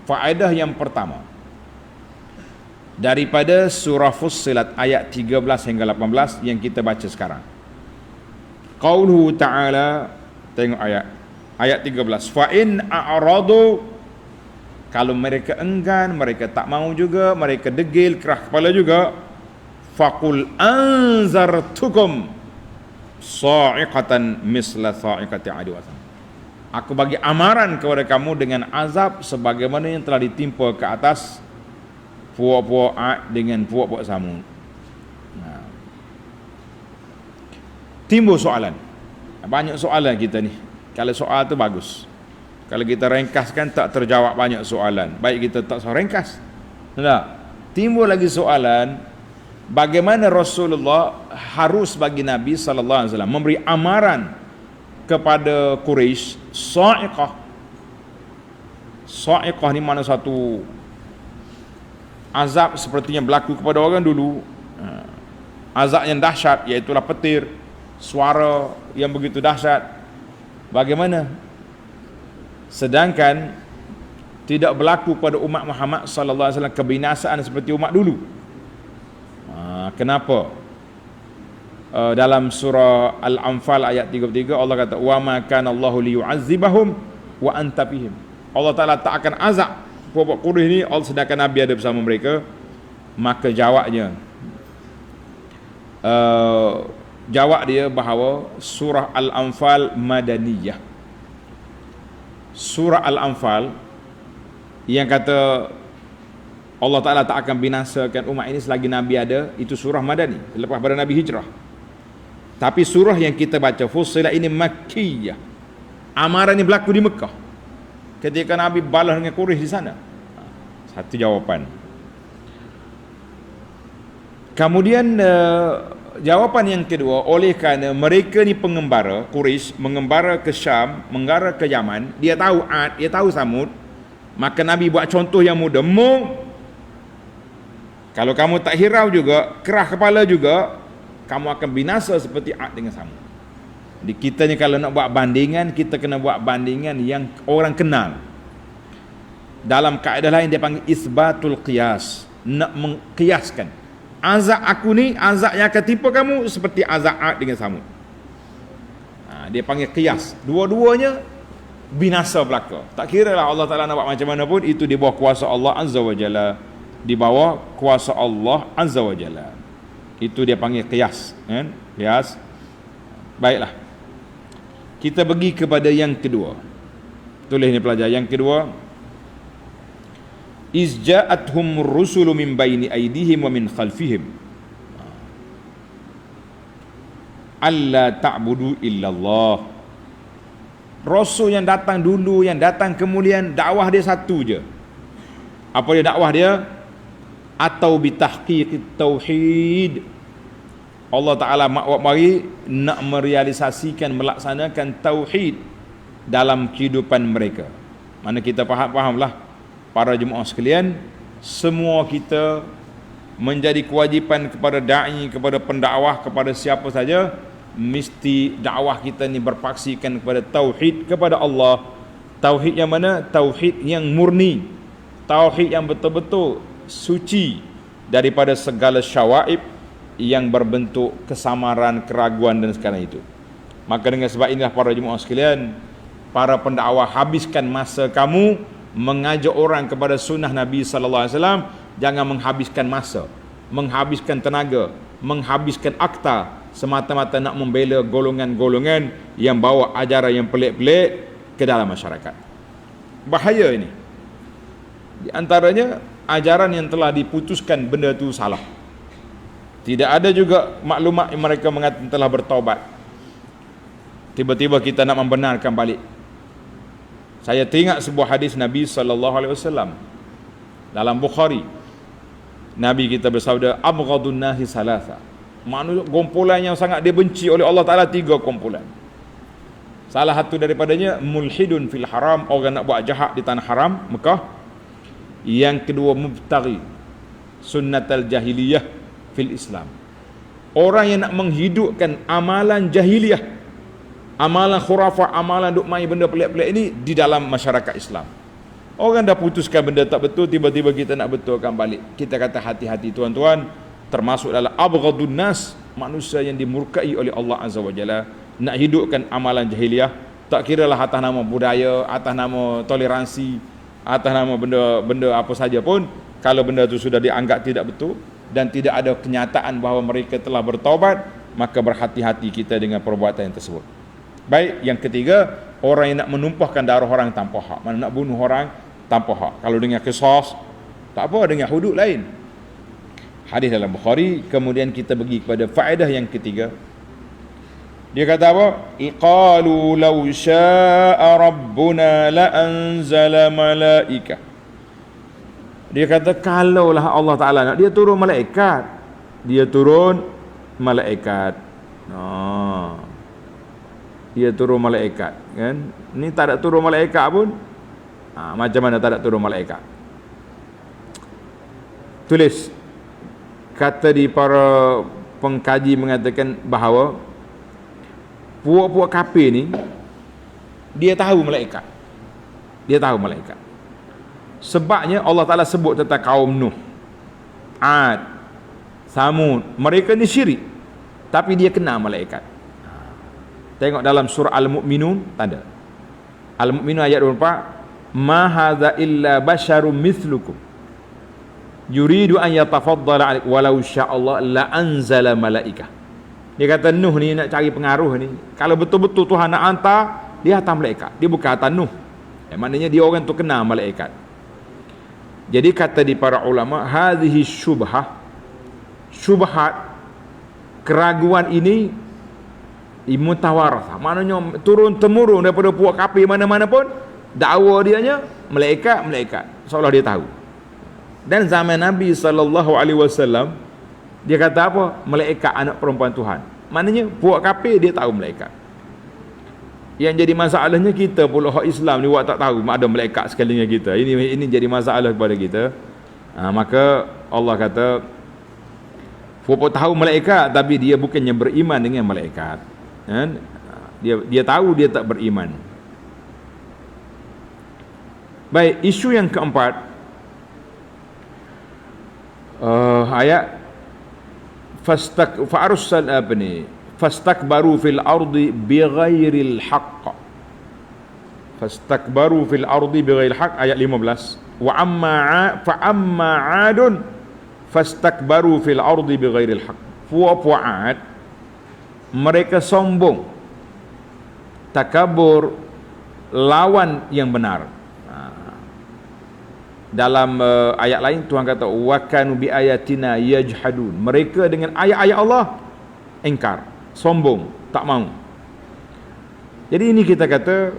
faedah yang pertama daripada surah Fussilat ayat 13 hingga 18 yang kita baca sekarang. Qauluhu ta'ala, tengok ayat 13. Fa in a'radu, kalau mereka enggan, mereka tak mau juga, mereka degil, kerah kepala juga, faqul anzartukum sa'iqatan misla sa'iqati 'adi wa samud. Aku bagi amaran kepada kamu dengan azab sebagaimana yang telah ditimpa ke atas puak-puak 'Ad dengan puak-puak Samud. Nah, timbul soalan. Banyak soalan kita ni. Kalau soal tu bagus. Kalau kita ringkaskan tak terjawab banyak soalan. Baik kita tak usah ringkas. Tak. Timbul lagi soalan, bagaimana Rasulullah harus bagi Nabi sallallahu alaihi wasallam memberi amaran kepada Quraisy sa'iqah. Sa'iqah ni mana satu azab seperti yang berlaku kepada orang dulu. Azab yang dahsyat, iaitu petir, suara yang begitu dahsyat. Bagaimana? Sedangkan tidak berlaku pada umat Muhammad sallallahu alaihi wasallam kebinasaan seperti umat dulu. Kenapa? Dalam surah Al-Anfal ayat 33 Allah kata wa ma kana Allahu liyu'azzibahum wa anta fihim. Allah Taala tak akan azab puak-puak Quraisy ni sedangkan Nabi ada bersama mereka. Maka jawabnya jawab dia bahawa surah Al-Anfal madaniyah. Surah Al-Anfal yang kata Allah Ta'ala tak akan binasakan umat ini selagi Nabi ada, itu surah madani selepas pada Nabi hijrah. Tapi surah yang kita baca Fussilat ini Makkiyah. Amaran ini berlaku di Mekah ketika Nabi balas dengan Quraisy di sana. Satu jawapan. Kemudian jawapan yang kedua, oleh kerana mereka ni pengembara, Quraisy mengembara ke Syam, mengembara ke Yaman, dia tahu 'Ad, dia tahu Samud, maka Nabi buat contoh yang mudah. Kalau kamu tak hirau juga, kerah kepala juga, kamu akan binasa seperti 'Ad dengan Samud. Jadi kita ni kalau nak buat bandingan, kita kena buat bandingan yang orang kenal. Dalam kaedah lain dia panggil isbatul qiyas, nak mengkiaskan. Azab aku ni, azab yang akan tipu kamu seperti azab 'Ad dengan Samud. Dia panggil qiyas. Dua-duanya binasa belaka. Tak kira lah Allah Ta'ala nak buat macam mana pun, itu di bawah kuasa Allah Azza wa Jalla. Di bawah kuasa Allah Azza wa Jalla. Itu dia panggil qiyas, kan? Qiyas. Baiklah. Kita pergi kepada yang kedua. Tulis ni pelajar. Yang kedua, izja'athum rusulu min baini aydihim wa min khalfihim alla ta'budu illallah. Rasul yang datang dulu, yang datang kemudian, dakwah dia satu je. Apa dia dakwah dia? Atau bitahqiqit tauhid. Allah Ta'ala mari nak merealisasikan, melaksanakan tauhid dalam kehidupan mereka. Mana kita fahamlah para jemaah sekalian, semua kita menjadi kewajipan kepada da'i, kepada pendakwah, kepada siapa saja, mesti dakwah kita ni berpaksikan kepada tauhid kepada Allah. Tauhid yang mana? Tauhid yang murni, tauhid yang betul-betul suci daripada segala syawaib yang berbentuk kesamaran, keraguan dan segala itu. Maka dengan sebab inilah para jemaah sekalian, para pendakwah, habiskan masa kamu mengajak orang kepada sunnah Nabi sallallahu alaihi wasallam. Jangan menghabiskan masa, menghabiskan tenaga, menghabiskan akta semata-mata nak membela golongan-golongan yang bawa ajaran yang pelik-pelik ke dalam masyarakat. Bahaya ini. Di antaranya ajaran yang telah diputuskan benda itu salah. Tidak ada juga maklumat yang mereka mengatakan telah bertaubat. Tiba-tiba kita nak membenarkan balik. Saya teringat sebuah hadis Nabi SAW dalam Bukhari. Nabi kita bersabda, abghadun nahi salasa. Manusia kumpulan yang sangat dibenci oleh Allah Ta'ala, 3 kumpulan. Salah satu daripadanya mulhidun fil haram, orang nak buat jahat di tanah haram Mekah. Yang kedua mubtaghi sunnatal jahiliyah fil Islam, orang yang nak menghidupkan amalan jahiliyah, amalan khurafah, amalan duk main benda pelik-pelik ini di dalam masyarakat Islam. Orang dah putuskan benda tak betul, tiba-tiba kita nak betulkan balik. Kita kata hati-hati tuan-tuan, termasuk dalam abghadun nas, manusia yang dimurkai oleh Allah Azza wa Jalla, nak hidupkan amalan jahiliah, tak kiralah atas nama budaya, atas nama toleransi, atas nama benda-benda apa saja pun, kalau benda itu sudah dianggap tidak betul dan tidak ada kenyataan bahawa mereka telah bertaubat, maka berhati-hati kita dengan perbuatan yang tersebut. Baik, yang ketiga, orang yang nak menumpahkan darah orang tanpa hak. Mana nak bunuh orang tanpa hak. Kalau dengan qisas, tak apa, dengan hudud lain. Hadis dalam Bukhari. Kemudian kita pergi kepada faedah yang ketiga. Dia kata apa? Qalu law syaa rabbuna la anzala malaikah. Dia kata kalaulah Allah Taala nak, dia turun malaikat. Dia turun malaikat. Dia turun malaikat, kan? Ni tak ada turun malaikat pun. Macam mana tak ada turun malaikat? Tulis, kata di para pengkaji mengatakan bahawa puak-puak kafir ni dia tahu malaikat. Dia tahu malaikat. Sebabnya Allah Taala sebut tentang kaum Nuh, Ad, Samud, mereka ni syirik, tapi dia kenal malaikat. Tengok dalam surah Al-Mu'minun, tanda Al-Mu'minun ayat 24, ma hadza illa basyarum mithlukum yuridu an yatafaddala alaikum walau sya'allah la anzala malaikah. Dia kata Nuh ni nak cari pengaruh ni, kalau betul-betul Tuhan nak hantar, dia hantar malaikat, dia bukan hantar Nuh. Maknanya dia orang tu kenal malaikat. Jadi kata di para ulama, hadhihi syubhat, keraguan ini mutawarasah, maknanya turun temurun daripada puak kafir mana-mana pun, dakwa dianya malaikat, seolah dia tahu. Dan zaman Nabi SAW, dia kata apa? Malaikat anak perempuan Tuhan. Maknanya puak kafir dia tahu malaikat. Yang jadi masalahnya kita pula hak Islam ni tak tahu ada malaikat sekalinya kita. Ini jadi masalah kepada kita. Maka Allah kata puak tahu malaikat, tapi dia bukannya beriman dengan malaikat. Dia tahu dia tak beriman. Baik, isu yang keempat, ayat fastakbaru fil ardi bighairil haqq. Fastakbaru fil ardi bighairil haqq, ayat 15. Wa amma 'adun fastakbaru fil ardi bighairil haqq. Puak-puak Ad, mereka sombong, takabur, lawan yang benar. Dalam ayat lain Tuhan kata wa kanu bi ayatina yajhadun. Mereka dengan ayat-ayat Allah engkar, sombong, tak mau. Jadi ini kita kata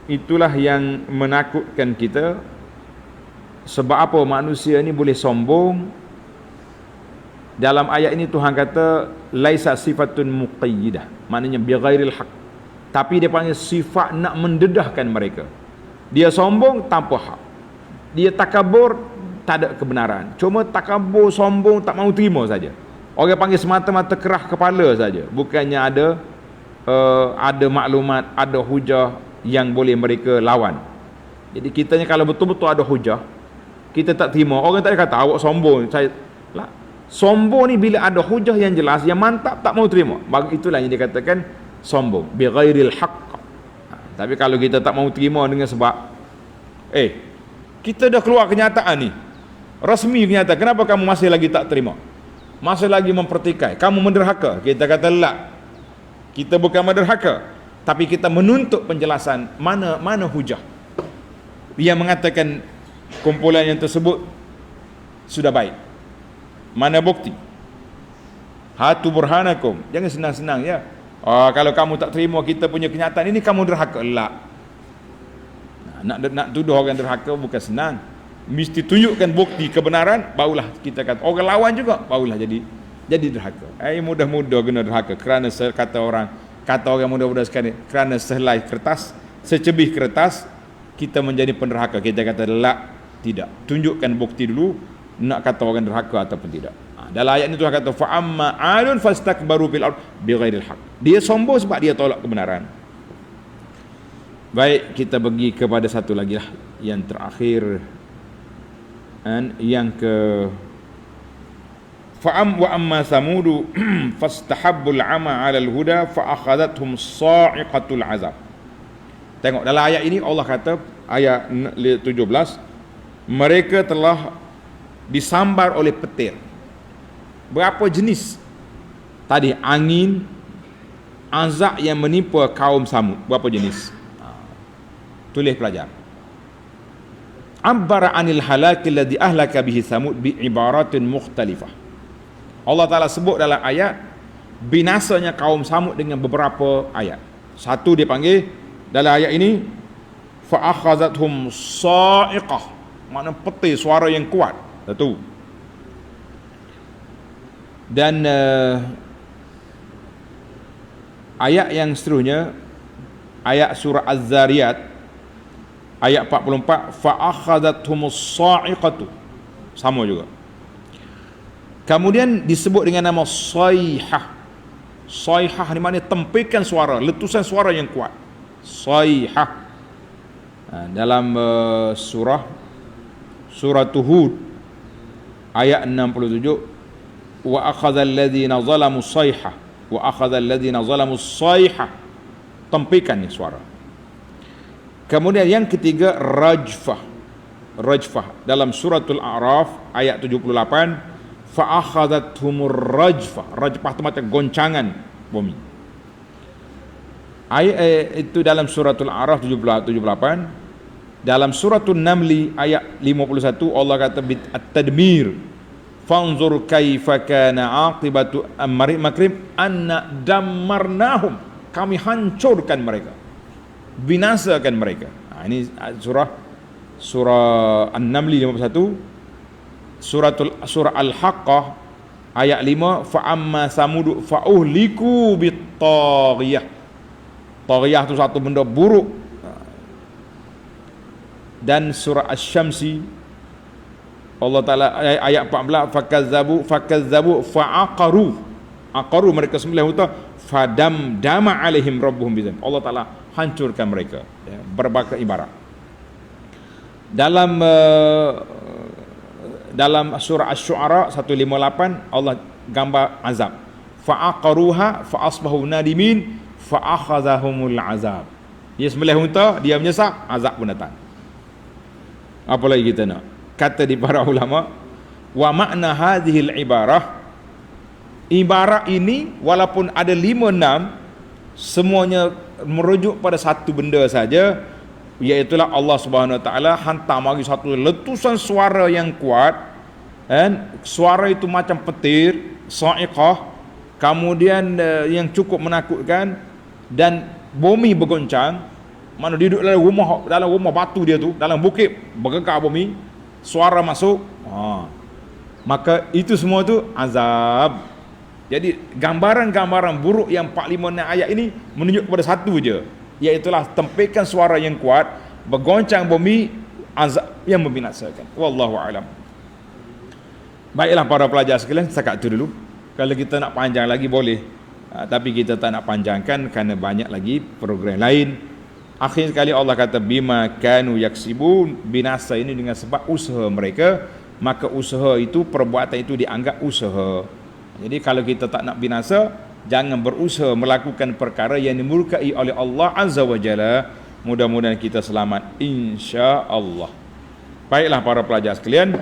itulah yang menakutkan kita. Sebab apa manusia ni boleh sombong? Dalam ayat ini Tuhan kata laisa sifatun muqayyidah, maknanya bighairil haq, tapi dia panggil sifat nak mendedahkan mereka. Dia sombong tanpa hak, dia takabur, tak ada kebenaran, cuma takabur, sombong, tak mahu terima saja. Orang panggil semata-mata kerah kepala saja, bukannya ada maklumat, ada hujah yang boleh mereka lawan. Jadi kitanya kalau betul-betul ada hujah, kita tak terima. Orang tak kata awak sombong, saya lah. Sombong ni bila ada hujah yang jelas, yang mantap, tak mau terima. Bagi itulah yang dikatakan sombong bighairil haqq. Tapi kalau kita tak mau terima dengan sebab kita dah keluar kenyataan ni, rasmi kenyataan, kenapa kamu masih lagi tak terima, masih lagi mempertikai, kamu menderhaka? Kita kata la, kita bukan menderhaka, tapi kita menuntut penjelasan mana hujah yang mengatakan kumpulan yang tersebut sudah baik. Mana bukti? Hatu burhanakum. Jangan senang-senang ya. Kalau kamu tak terima kita punya kenyataan ini, kamu derhaka. La. Nak tuduh orang derhaka bukan senang. Mesti tunjukkan bukti kebenaran, barulah kita kata. Orang lawan juga, barulah jadi derhaka. Mudah-mudah kena derhaka kerana kata orang mudah-mudah sekali, kerana sehelai kertas, secebih kertas kita menjadi penderhaka. Kita kata la, tidak. Tunjukkan bukti dulu, nak kata orang derhaka ataupun tidak. Dalam ayat ini Tuhan kata fa amma 'adun fastakbaru fil ard bighairil haqq. Dia sombong sebab dia tolak kebenaran. Baik, kita pergi kepada satu lagi lah. yang terakhir dan yang ke wa amma samudu fastahabbul ama 'ala al-huda fa akhadhathum sa'iqatul azab. Tengok dalam ayat ini Allah kata ayat 17, mereka telah disambar oleh petir. Berapa jenis? Tadi angin, azab yang menimpa kaum Samud. Berapa jenis? Tulis pelajar. Abbara anil halaki alladhi ahlaka bihi Samud bi ibaratin mukhtalifah. Allah Ta'ala sebut dalam ayat binasanya kaum Samud dengan beberapa ayat. Satu dia panggil dalam ayat ini fa akhazathum sa'iqah, makna petir, suara yang kuat. Satu. Dan ayat yang seterusnya ayat surah Az-Zariyat ayat 44 fa akhadhathumus sa'iqatu, sama juga. Kemudian disebut dengan nama sayhah. Sayhah ni maknanya tempikan suara, letusan suara yang kuat. Sayhah. Dalam surah Hud ayat 67 wa akhadhal ladzina zalamu sayhah wa akhadhal ladzina zalamu sayhah, tempikan ni suara. Kemudian yang ketiga rajfah. Rajfah dalam suratul A'raf ayat 78 fa akhadhathumur rajfah. Rajfah itu macam goncangan bumi. Ayat itu dalam suratul A'raf 78. Dalam suratul Namli ayat 51 Allah kata at-tadmir fanzur kaifa kana aqibatu makrim anna dammarnahum, kami hancurkan mereka, binasakan mereka. Ini surah An-Naml 51. Surah Al-Haqqah ayat 5 fa amma samud fa uhliku bit-taghiyah. Taghiyah itu satu benda buruk. Dan surah Asy-Syamsi Allah Ta'ala ayat 14 fakazzabu fa'aqaru mereka sembelih unta fadamdama alaihim rabbuhum bidzam. Allah Ta'ala hancurkan mereka, ya, berbagai ibarat. Dalam surah Asy-Syu'ara 158 Allah gambar azab. Fa'aqaruha fa'asbahu nadimin fa'akhadhahumul azab. Dia sembelih unta, dia menyesal, azab pun datang. Apa lagi kita nak? Kata di para ulama, wa makna hadhil ibarah, ibarat ini walaupun ada 5-6 semuanya merujuk pada satu benda saja, iaitulah Allah Subhanahu Wa Taala hantar mari satu letusan suara yang kuat, dan suara itu macam petir, sa'iqah, kemudian yang cukup menakutkan, dan bumi bergoncang. Mana duduk dalam rumah batu dia tu, dalam bukit bergegar bumi, suara masuk, maka itu semua tu azab. Jadi gambaran-gambaran buruk yang 4-5 ayat ini menunjuk kepada satu je, iaitulah tempikan suara yang kuat, bergoncang bumi, azab yang membinasakan. Wallahu alam. Baiklah para pelajar sekalian, setakat itu dulu. Kalau kita nak panjang lagi boleh, tapi kita tak nak panjangkan kerana banyak lagi program lain. Akhir sekali Allah kata bima kanu yaksibun, binasa ini dengan sebab usaha mereka, maka usaha itu, perbuatan itu dianggap usaha. Jadi kalau kita tak nak binasa, jangan berusaha melakukan perkara yang dimurkai oleh Allah Azza wa Jalla. Mudah-mudahan kita selamat insya-Allah. Baiklah para pelajar sekalian,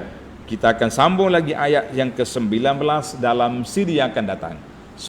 kita akan sambung lagi ayat yang ke-19 dalam siri yang akan datang.